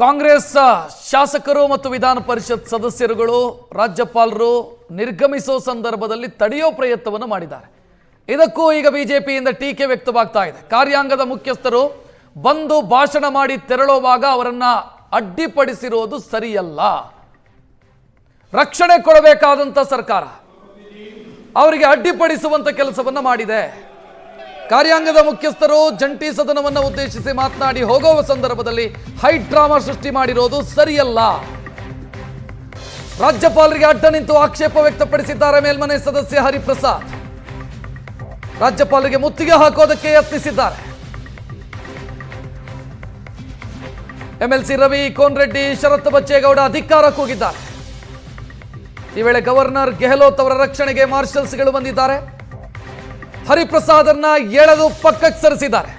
ಕಾಂಗ್ರೆಸ್ ಶಾಸಕರು ಮತ್ತು ವಿಧಾನ ಪರಿಷತ್ ಸದಸ್ಯರುಗಳು ರಾಜ್ಯಪಾಲರು ನಿರ್ಗಮಿಸೋ ಸಂದರ್ಭದಲ್ಲಿ ತಡೆಯೋ ಪ್ರಯತ್ನವನ್ನು ಮಾಡಿದ್ದಾರೆ. ಇದಕ್ಕೂ ಈಗ ಬಿಜೆಪಿಯಿಂದ ಟೀಕೆ ವ್ಯಕ್ತವಾಗ್ತಾ ಇದೆ. ಕಾರ್ಯಾಂಗದ ಮುಖ್ಯಸ್ಥರು ಬಂದು ಭಾಷಣ ಮಾಡಿ ತೆರಳುವಾಗ ಅವರನ್ನ ಅಡ್ಡಿಪಡಿಸಿರೋದು ಸರಿಯಲ್ಲ. ರಕ್ಷಣೆ ಕೊಡಬೇಕಾದಂತ ಸರ್ಕಾರ ಅವರಿಗೆ ಅಡ್ಡಿಪಡಿಸುವಂತ ಕೆಲಸವನ್ನ ಮಾಡಿದೆ. ಕಾರ್ಯಾಂಗದ ಮುಖ್ಯಸ್ಥರು ಜಂಟಿ ಸದನವನ್ನು ಉದ್ದೇಶಿಸಿ ಮಾತನಾಡಿ ಹೋಗುವ ಸಂದರ್ಭದಲ್ಲಿ ಹೈ ಡ್ರಾಮಾ ಸೃಷ್ಟಿ ಮಾಡಿರೋದು ಸರಿಯಲ್ಲ. ರಾಜ್ಯಪಾಲರಿಗೆ ಅಡ್ಡ ನಿಂತು ಆಕ್ಷೇಪ ವ್ಯಕ್ತಪಡಿಸಿದ್ದಾರೆ ಮೇಲ್ಮನೆ ಸದಸ್ಯ ಹರಿಪ್ರಸಾದ್. ರಾಜ್ಯಪಾಲರಿಗೆ ಮುತ್ತಿಗೆ ಹಾಕೋದಕ್ಕೆ ಯತ್ನಿಸಿದ್ದಾರೆ. ಎಂಎಲ್ಸಿ ರವಿ, ಕೋನ್ರೆಡ್ಡಿ, ಶರತ್ ಬಚ್ಚೇಗೌಡ ಅಧಿಕಾರ ಕೂಗಿದ್ದಾರೆ. ಈ ವೇಳೆ ಗವರ್ನರ್ ಗೆಹ್ಲೋಟ್ ಅವರ ರಕ್ಷಣೆಗೆ ಮಾರ್ಷಲ್ಸ್ಗಳು ಬಂದಿದ್ದಾರೆ. ಹರಿಪ್ರಸಾದನ್ನ ಎಳೆದು ಪಕ್ಕಕ್ಕೆ ಸರಿಸಿದ್ದಾರೆ.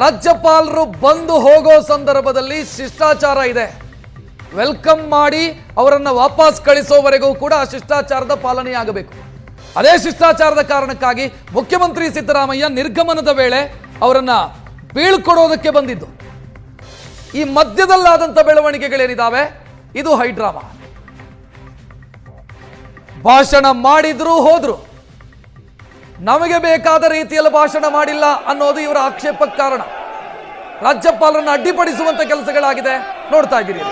ರಾಜ್ಯಪಾಲರು ಬಂದು ಹೋಗೋ ಸಂದರ್ಭದಲ್ಲಿ ಶಿಷ್ಟಾಚಾರ ಇದೆ. ವೆಲ್ಕಮ್ ಮಾಡಿ ಅವರನ್ನ ವಾಪಸ್ ಕಳಿಸೋವರೆಗೂ ಕೂಡ ಆ ಶಿಷ್ಟಾಚಾರದ ಪಾಲನೆಯಾಗಬೇಕು. ಅದೇ ಶಿಷ್ಟಾಚಾರದ ಕಾರಣಕ್ಕಾಗಿ ಮುಖ್ಯಮಂತ್ರಿ ಸಿದ್ದರಾಮಯ್ಯ ನಿರ್ಗಮನದ ವೇಳೆ ಅವರನ್ನ ಬೀಳ್ಕೊಡೋದಕ್ಕೆ ಬಂದಿದ್ದು. ಈ ಮಧ್ಯದಲ್ಲಾದಂಥ ಬೆಳವಣಿಗೆಗಳೇನಿದ್ದಾವೆ ಇದು ಹೈಡ್ರಾಮಾ. ಭಾಷಣ ಮಾಡಿದ್ರು ಹೋದ್ರು, ನಮಗೆ ಬೇಕಾದ ರೀತಿಯಲ್ಲಿ ಭಾಷಣ ಮಾಡಿಲ್ಲ ಅನ್ನೋದು ಇವರ ಆಕ್ಷೇಪಕ್ಕೆ ಕಾರಣ. ರಾಜ್ಯಪಾಲರನ್ನು ಅಡ್ಡಿಪಡಿಸುವಂತ ಕೆಲಸಗಳಾಗಿದೆ, ನೋಡ್ತಾ ಇದ್ದೀರಿ.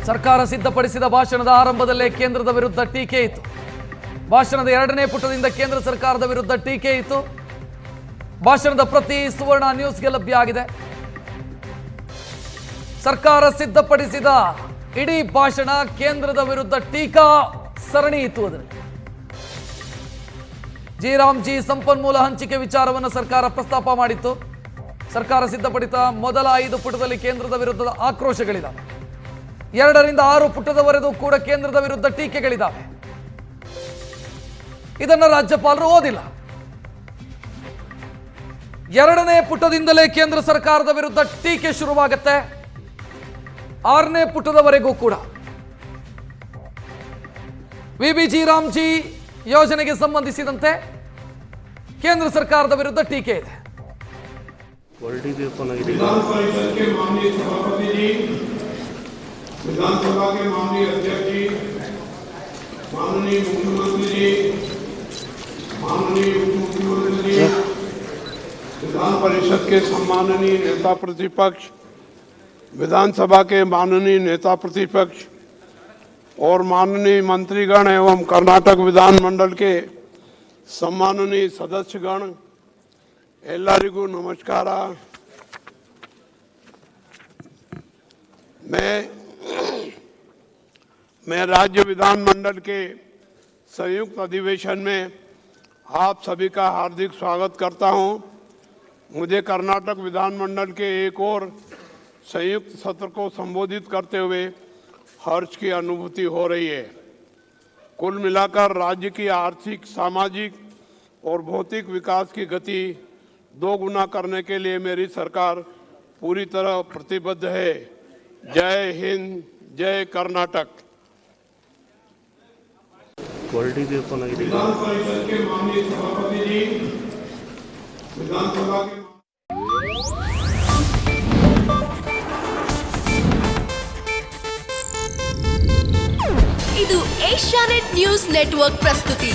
ಸರ್ಕಾರ ಸಿದ್ಧಪಡಿಸಿದ ಭಾಷಣದ ಆರಂಭದಲ್ಲೇ ಕೇಂದ್ರದ ವಿರುದ್ಧ ಟೀಕೆ ಇತ್ತು. ಭಾಷಣದ 2ನೇ ಪುಟದಿಂದ ಕೇಂದ್ರ ಸರ್ಕಾರದ ವಿರುದ್ಧ ಟೀಕೆ ಇತ್ತು. ಭಾಷಣದ ಪ್ರತಿ ಸುವರ್ಣ ನ್ಯೂಸ್ಗೆ ಲಭ್ಯ ಆಗಿದೆ. ಸರ್ಕಾರ ಸಿದ್ಧಪಡಿಸಿದ ಇಡೀ ಭಾಷಣ ಕೇಂದ್ರದ ವಿರುದ್ಧ ಟೀಕಾ ಸರಣಿ ಇತ್ತು. ಅದರಲ್ಲಿ ಜಿ ಸಂಪನ್ಮೂಲ ಹಂಚಿಕೆ ವಿಚಾರವನ್ನು ಸರ್ಕಾರ ಪ್ರಸ್ತಾಪ ಮಾಡಿತ್ತು. ಸರ್ಕಾರ ಸಿದ್ಧಪಡಿಸಿದ ಮೊದಲ 5 ಪುಟದಲ್ಲಿ ಕೇಂದ್ರದ ವಿರುದ್ಧದ ಆಕ್ರೋಶಗಳಿದ್ದಾವೆ. 2ರಿಂದ 6 ಪುಟದವರೆಗೂ ಕೂಡ ಕೇಂದ್ರದ ವಿರುದ್ಧ ಟೀಕೆಗಳಿದ್ದಾವೆ. ಇದನ್ನು ರಾಜ್ಯಪಾಲರು ಓದಿಲ್ಲ. 2ನೇ ಪುಟದಿಂದಲೇ ಕೇಂದ್ರ ಸರ್ಕಾರದ ವಿರುದ್ಧ ಟೀಕೆ ಶುರುವಾಗುತ್ತೆ. 6ನೇ ಪುಟದವರೆಗೂ ಕೂಡ ವಿಬಿಜಿ ರಾಮ್ಜಿ ಯೋಜನೆಗೆ ಸಂಬಂಧಿಸಿದಂತೆ ಕೇಂದ್ರ ಸರ್ಕಾರದ ವಿರುದ್ಧ ಟೀಕೆ ಇದೆ. विधानसभा के माननीय अध्यक्ष जी, माननीय मुख्यमंत्री जी, माननीय उप मुख्यमंत्री जी, विधान परिषद के सम्माननीय नेता प्रतिपक्ष, विधानसभा के माननीय नेता प्रतिपक्ष और माननीय मंत्रीगण एवं कर्नाटक विधानमंडल के सम्माननीय सदस्यगण, एल्लरिगू नमस्कार. मैं राज्य विधानमंडल के संयुक्त अधिवेशन में आप सभी का हार्दिक स्वागत करता हूं. मुझे कर्नाटक विधानमंडल के एक और संयुक्त सत्र को संबोधित करते हुए हर्ष की अनुभूति हो रही है. कुल मिलाकर राज्य की आर्थिक, सामाजिक और भौतिक विकास की गति 2 गुना करने के लिए मेरी सरकार पूरी तरह प्रतिबद्ध है. जय हिंद, जय कर्नाटक. विधान परिषद के माननीय सभापति जी, विधानसभा के ಇದು ಏಷ್ಯಾನೆಟ್ ನ್ಯೂಸ್ ನೆಟ್ವರ್ಕ್ ಪ್ರಸ್ತುತಿ.